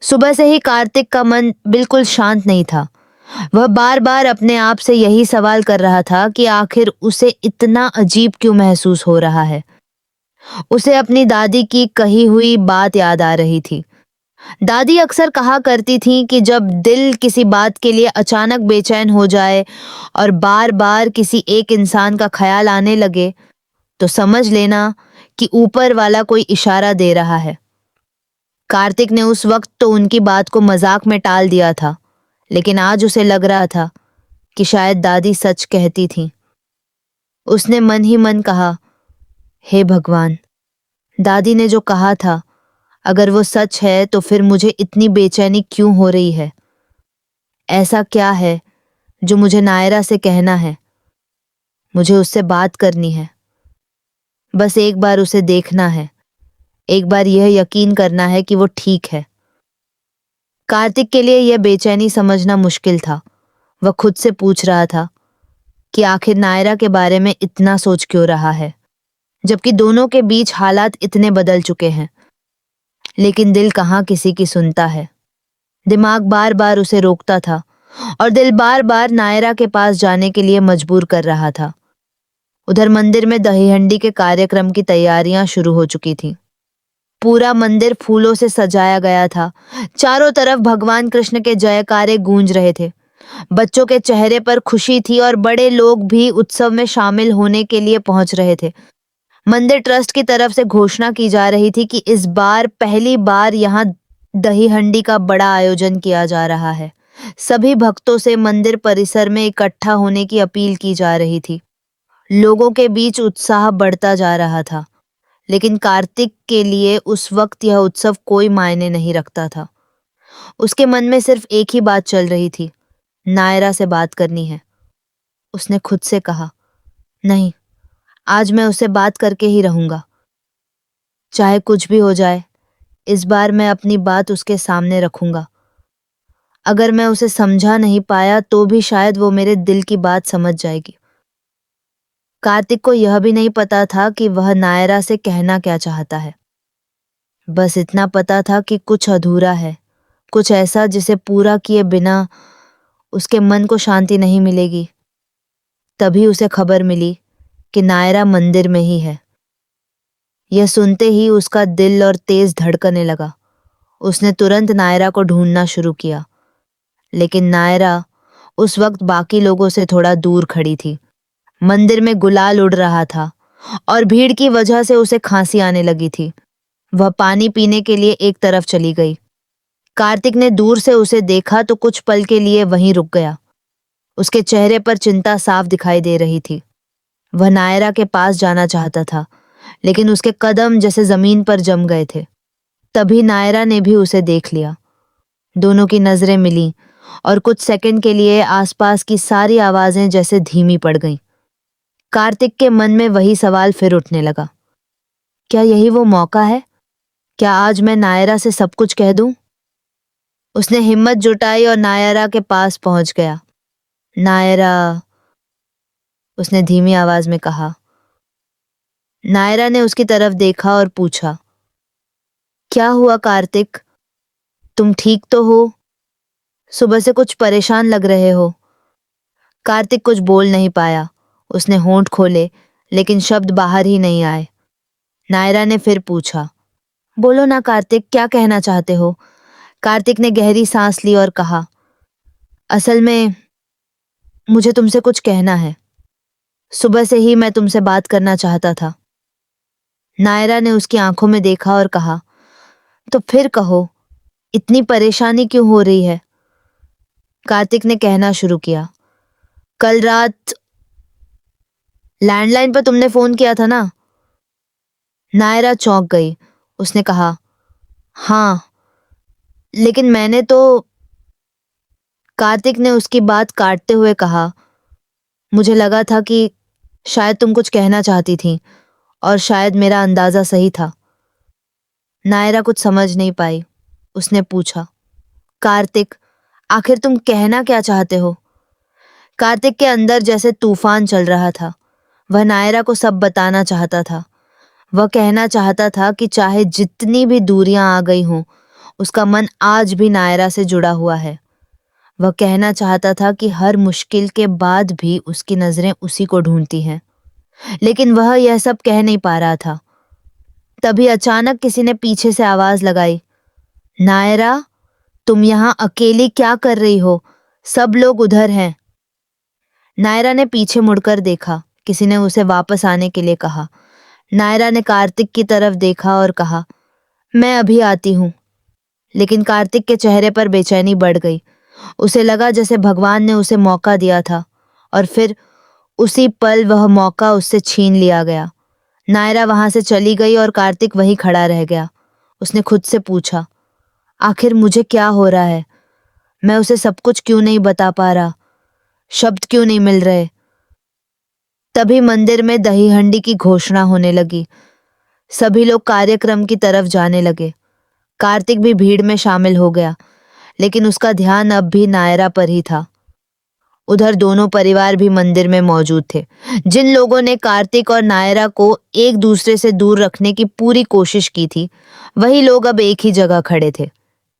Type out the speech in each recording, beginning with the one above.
सुबह से ही कार्तिक का मन बिल्कुल शांत नहीं था। वह बार-बार अपने आप से यही सवाल कर रहा था कि आखिर उसे इतना अजीब क्यों महसूस हो रहा है। उसे अपनी दादी की कही हुई बात याद आ रही थी। दादी अक्सर कहा करती थीं कि जब दिल किसी बात के लिए अचानक बेचैन हो जाए और बार-बार किसी एक इंसान का ख्याल आने लगे, तो समझ लेना कि ऊपर वाला कोई इशारा दे रहा है। कार्तिक ने उस वक्त तो उनकी बात को मजाक में टाल दिया था, लेकिन आज उसे लग रहा था कि शायद दादी सच कहती थीं। उसने मन ही मन कहा, हे भगवान, दादी ने जो कहा था, अगर वो सच है तो फिर मुझे इतनी बेचैनी क्यों हो रही है? ऐसा क्या है जो मुझे नायरा से कहना है? मुझे उससे बात करनी है। बस एक बार उसे देखना है। एक बार यह यकीन करना है कि वो ठीक है। कार्तिक के लिए यह बेचैनी समझना मुश्किल था। वह खुद से पूछ रहा था कि आखिर नायरा के बारे में इतना सोच क्यों रहा है, जबकि दोनों के बीच हालात इतने बदल चुके हैं। लेकिन दिल कहाँ किसी की सुनता है। दिमाग बार बार उसे रोकता था और दिल बार बार नायरा के पास जाने के लिए मजबूर कर रहा था। उधर मंदिर में दही हंडी के कार्यक्रम की तैयारियां शुरू हो चुकी थीं। पूरा मंदिर फूलों से सजाया गया था। चारों तरफ भगवान कृष्ण के जयकारे गूंज रहे थे। बच्चों के चेहरे पर खुशी थी और बड़े लोग भी उत्सव में शामिल होने के लिए पहुंच रहे थे। मंदिर ट्रस्ट की तरफ से घोषणा की जा रही थी कि इस बार पहली बार यहाँ दही हंडी का बड़ा आयोजन किया जा रहा है। सभी भक्तों से मंदिर परिसर में इकट्ठा होने की अपील की जा रही थी। लोगों के बीच उत्साह बढ़ता जा रहा था, लेकिन कार्तिक के लिए उस वक्त यह उत्सव कोई मायने नहीं रखता था। उसके मन में सिर्फ एक ही बात चल रही थी, नायरा से बात करनी है। उसने खुद से कहा, नहीं, आज मैं उससे बात करके ही रहूंगा। चाहे कुछ भी हो जाए, इस बार मैं अपनी बात उसके सामने रखूंगा। अगर मैं उसे समझा नहीं पाया तो भी शायद वो मेरे दिल की बात समझ जाएगी। कार्तिक को यह भी नहीं पता था कि वह नायरा से कहना क्या चाहता है। बस इतना पता था कि कुछ अधूरा है, कुछ ऐसा जिसे पूरा किए बिना उसके मन को शांति नहीं मिलेगी। तभी उसे खबर मिली कि नायरा मंदिर में ही है। यह सुनते ही उसका दिल और तेज धड़कने लगा। उसने तुरंत नायरा को ढूंढना शुरू किया, लेकिन नायरा उस वक्त बाकी लोगों से थोड़ा दूर खड़ी थी। मंदिर में गुलाल उड़ रहा था और भीड़ की वजह से उसे खांसी आने लगी थी। वह पानी पीने के लिए एक तरफ चली गई। कार्तिक ने दूर से उसे देखा तो कुछ पल के लिए वहीं रुक गया। उसके चेहरे पर चिंता साफ दिखाई दे रही थी। वह नायरा के पास जाना चाहता था, लेकिन उसके कदम जैसे जमीन पर जम गए थे। तभी नायरा ने भी उसे देख लिया। दोनों की नजरें मिलीं और कुछ सेकंड के लिए आसपास की सारी आवाजें जैसे धीमी पड़ गईं। कार्तिक के मन में वही सवाल फिर उठने लगा, क्या यही वो मौका है? क्या आज मैं नायरा से सब कुछ कह दूं? उसने हिम्मत जुटाई और नायरा के पास पहुंच गया। नायरा, उसने धीमी आवाज में कहा। नायरा ने उसकी तरफ देखा और पूछा, क्या हुआ कार्तिक? तुम ठीक तो हो? सुबह से कुछ परेशान लग रहे हो। कार्तिक कुछ बोल नहीं पाया। उसने होंठ खोले, लेकिन शब्द बाहर ही नहीं आए। नायरा ने फिर पूछा, बोलो ना कार्तिक, क्या कहना चाहते हो? कार्तिक ने गहरी सांस ली और कहा, असल में मुझे तुमसे कुछ कहना है। सुबह से ही मैं तुमसे बात करना चाहता था। नायरा ने उसकी आंखों में देखा और कहा, तो फिर कहो, इतनी परेशानी क्यों हो रही है? कार्तिक ने कहना शुरू किया, कल रात लैंडलाइन पर तुमने फोन किया था ना? नायरा चौंक गई। उसने कहा, हाँ, लेकिन मैंने तो। कार्तिक ने उसकी बात काटते हुए कहा, मुझे लगा था कि शायद तुम कुछ कहना चाहती थी और शायद मेरा अंदाजा सही था। नायरा कुछ समझ नहीं पाई। उसने पूछा, कार्तिक, आखिर तुम कहना क्या चाहते हो? कार्तिक के अंदर जैसे तूफान चल रहा था। वह नायरा को सब बताना चाहता था। वह कहना चाहता था कि चाहे जितनी भी दूरियां आ गई हों, उसका मन आज भी नायरा से जुड़ा हुआ है। वह कहना चाहता था कि हर मुश्किल के बाद भी उसकी नजरें उसी को ढूंढती हैं, लेकिन वह यह सब कह नहीं पा रहा था। तभी अचानक किसी ने पीछे से आवाज लगाई, नायरा, तुम यहाँ अकेली क्या कर रही हो? सब लोग उधर हैं। नायरा ने पीछे मुड़कर देखा। किसी ने उसे वापस आने के लिए कहा। नायरा ने कार्तिक की तरफ देखा और कहा, मैं अभी आती हूं। लेकिन कार्तिक के चेहरे पर बेचैनी बढ़ गई। उसे लगा जैसे भगवान ने उसे मौका दिया था और फिर उसी पल वह मौका उससे छीन लिया गया। नायरा वहां से चली गई और कार्तिक वहीं खड़ा रह गया। उसने खुद से पूछा, आखिर मुझे क्या हो रहा है? मैं उसे सब कुछ क्यों नहीं बता पा रहा? शब्द क्यों नहीं मिल रहे? तभी मंदिर में दही हंडी की घोषणा होने लगी। सभी लोग कार्यक्रम की तरफ जाने लगे। कार्तिक भी भीड़ में शामिल हो गया, लेकिन उसका ध्यान अब भी नायरा पर ही था। उधर दोनों परिवार भी मंदिर में मौजूद थे। जिन लोगों ने कार्तिक और नायरा को एक दूसरे से दूर रखने की पूरी कोशिश की थी, वही लोग अब एक ही जगह खड़े थे।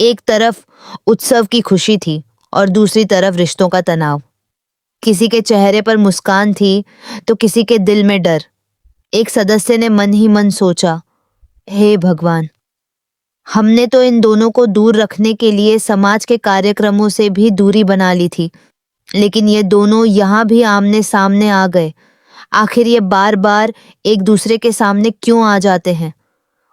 एक तरफ उत्सव की खुशी थी और दूसरी तरफ रिश्तों का तनाव। किसी के चेहरे पर मुस्कान थी तो किसी के दिल में डर। एक सदस्य ने मन ही मन सोचा, हे भगवान, हमने तो इन दोनों को दूर रखने के लिए समाज के कार्यक्रमों से भी दूरी बना ली थी, लेकिन ये दोनों यहाँ भी आमने सामने आ गए। आखिर ये बार बार एक दूसरे के सामने क्यों आ जाते हैं?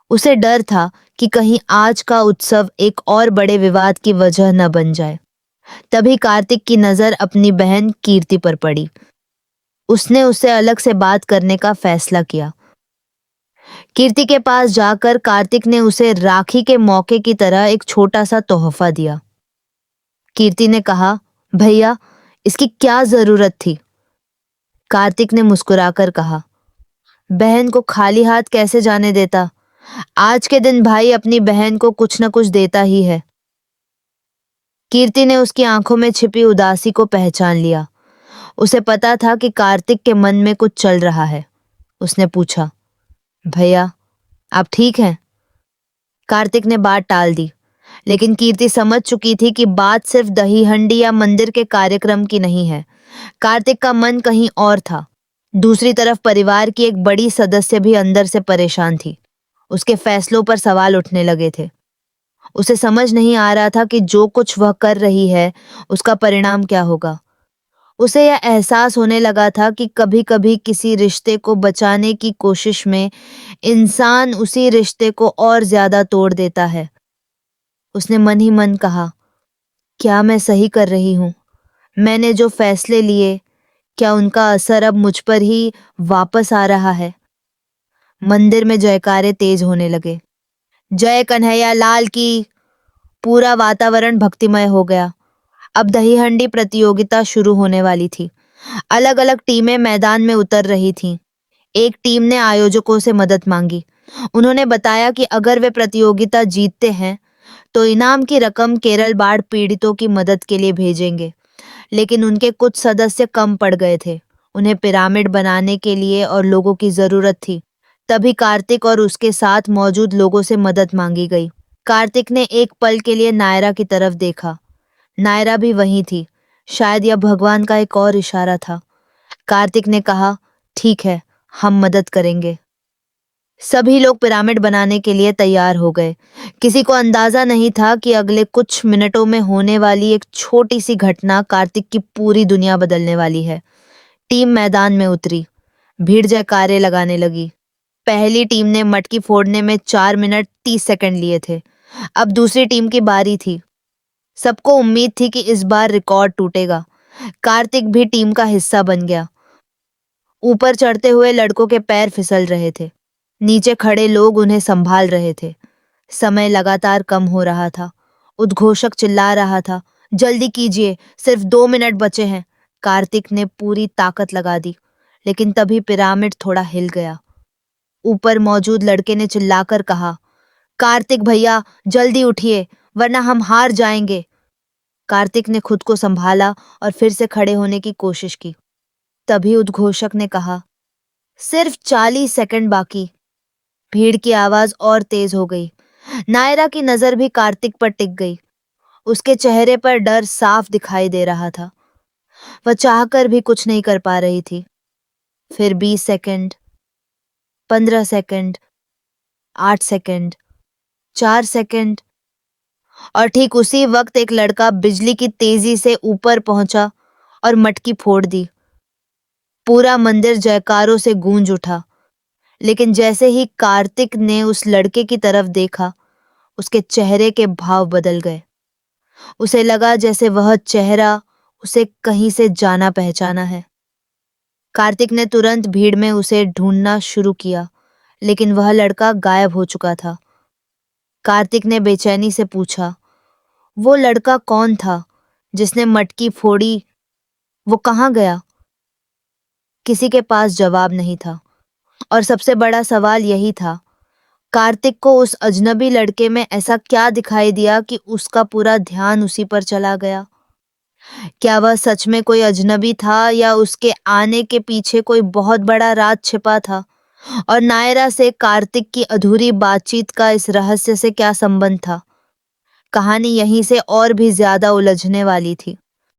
उसे डर था कि कहीं आज का उत्सव एक और बड़े विवाद की वजह न बन जाए। तभी कार्तिक की नजर अपनी बहन कीर्ति पर पड़ी। उसने उससे अलग से बात करने का फैसला किया। कीर्ति के पास जाकर कार्तिक ने उसे राखी के मौके की तरह एक छोटा सा तोहफा दिया। कीर्ति ने कहा, भैया, इसकी क्या जरूरत थी? कार्तिक ने मुस्कुराकर कहा, बहन को खाली हाथ कैसे जाने देता? आज के दिन भाई अपनी बहन को कुछ न कुछ देता ही है। कीर्ति ने उसकी आंखों में छिपी उदासी को पहचान लिया। उसे पता था कि कार्तिक के मन में कुछ चल रहा है। उसने पूछा, भैया, आप ठीक हैं? कार्तिक ने बात टाल दी, लेकिन कीर्ति समझ चुकी थी कि बात सिर्फ दही हंडी या मंदिर के कार्यक्रम की नहीं है। कार्तिक का मन कहीं और था। दूसरी तरफ परिवार की एक बड़ी सदस्य भी अंदर से परेशान थी। उसके फैसलों पर सवाल उठने लगे थे। उसे समझ नहीं आ रहा था कि जो कुछ वह कर रही है उसका परिणाम क्या होगा। उसे यह एहसास होने लगा था कि कभी-कभी किसी रिश्ते को बचाने की कोशिश में इंसान उसी रिश्ते को और ज्यादा तोड़ देता है। उसने मन ही मन कहा, क्या मैं सही कर रही हूं? मैंने जो फैसले लिए, क्या उनका असर अब मुझ पर ही वापस आ रहा है? मंदिर में जयकारे तेज होने लगे। जय कन्हैया लाल की। पूरा वातावरण भक्तिमय हो गया। अब दही हंडी प्रतियोगिता शुरू होने वाली थी। अलग अलग टीमें मैदान में उतर रही थीं। एक टीम ने आयोजकों से मदद मांगी। उन्होंने बताया कि अगर वे प्रतियोगिता जीतते हैं तो इनाम की रकम केरल बाढ़ पीड़ितों की मदद के लिए भेजेंगे। लेकिन उनके कुछ सदस्य कम पड़ गए थे। उन्हें पिरामिड बनाने के लिए और लोगों की जरूरत थी। तभी कार्तिक और उसके साथ मौजूद लोगों से मदद मांगी गई। कार्तिक ने एक पल के लिए नायरा की तरफ देखा। नायरा भी वहीं थी। शायद यह भगवान का एक और इशारा था। कार्तिक ने कहा, ठीक है, हम मदद करेंगे। सभी लोग पिरामिड बनाने के लिए तैयार हो गए। किसी को अंदाजा नहीं था कि अगले कुछ मिनटों में होने वाली एक छोटी सी घटना कार्तिक की पूरी दुनिया बदलने वाली है। टीम मैदान में उतरी। भीड़ जयकारे लगाने लगी। पहली टीम ने मटकी फोड़ने में 4 मिनट 30 सेकंड लिए थे। अब दूसरी टीम की बारी थी। सबको उम्मीद थी कि इस बार रिकॉर्ड टूटेगा। कार्तिक भी टीम का हिस्सा बन गया। ऊपर चढ़ते हुए लड़कों के पैर फिसल रहे थे। नीचे खड़े लोग उन्हें संभाल रहे थे। समय लगातार कम हो रहा था। उद्घोषक चिल्ला रहा था, जल्दी कीजिए, सिर्फ 2 मिनट बचे हैं। कार्तिक ने पूरी ताकत लगा दी, लेकिन तभी पिरामिड थोड़ा हिल गया। ऊपर मौजूद लड़के ने चिल्लाकर कहा, कार्तिक भैया, जल्दी उठिए, वरना हम हार जाएंगे। कार्तिक ने खुद को संभाला और फिर से खड़े होने की कोशिश की। तभी उद्घोषक ने कहा, सिर्फ 40 सेकंड बाकी। भीड़ की आवाज और तेज हो गई। नायरा की नजर भी कार्तिक पर टिक गई। उसके चेहरे पर डर साफ दिखाई दे रहा था। वह चाहकर भी कुछ नहीं कर पा रही थी। फिर 20 सेकंड, 15 सेकंड, 8 सेकंड, 4 सेकंड, और ठीक उसी वक्त एक लड़का बिजली की तेजी से ऊपर पहुंचा और मटकी फोड़ दी। पूरा मंदिर जयकारों से गूंज उठा। लेकिन जैसे ही कार्तिक ने उस लड़के की तरफ देखा, उसके चेहरे के भाव बदल गए। उसे लगा जैसे वह चेहरा उसे कहीं से जाना पहचाना है। कार्तिक ने तुरंत भीड़ में उसे ढूंढना शुरू किया, लेकिन वह लड़का गायब हो चुका था। कार्तिक ने बेचैनी से पूछा, वो लड़का कौन था जिसने मटकी फोड़ी? वो कहाँ गया? किसी के पास जवाब नहीं था। और सबसे बड़ा सवाल यही था, कार्तिक को उस अजनबी लड़के में ऐसा क्या दिखाई दिया कि उसका पूरा ध्यान उसी पर चला गया? क्या वह सच में कोई अजनबी था या उसके आने के पीछे कोई बहुत बड़ा राज छिपा था? और नायरा से कार्तिक की अधूरी बातचीत का इस रहस्य से क्या संबंध था? कहानी यहीं से और भी ज्यादा उलझने वाली थी।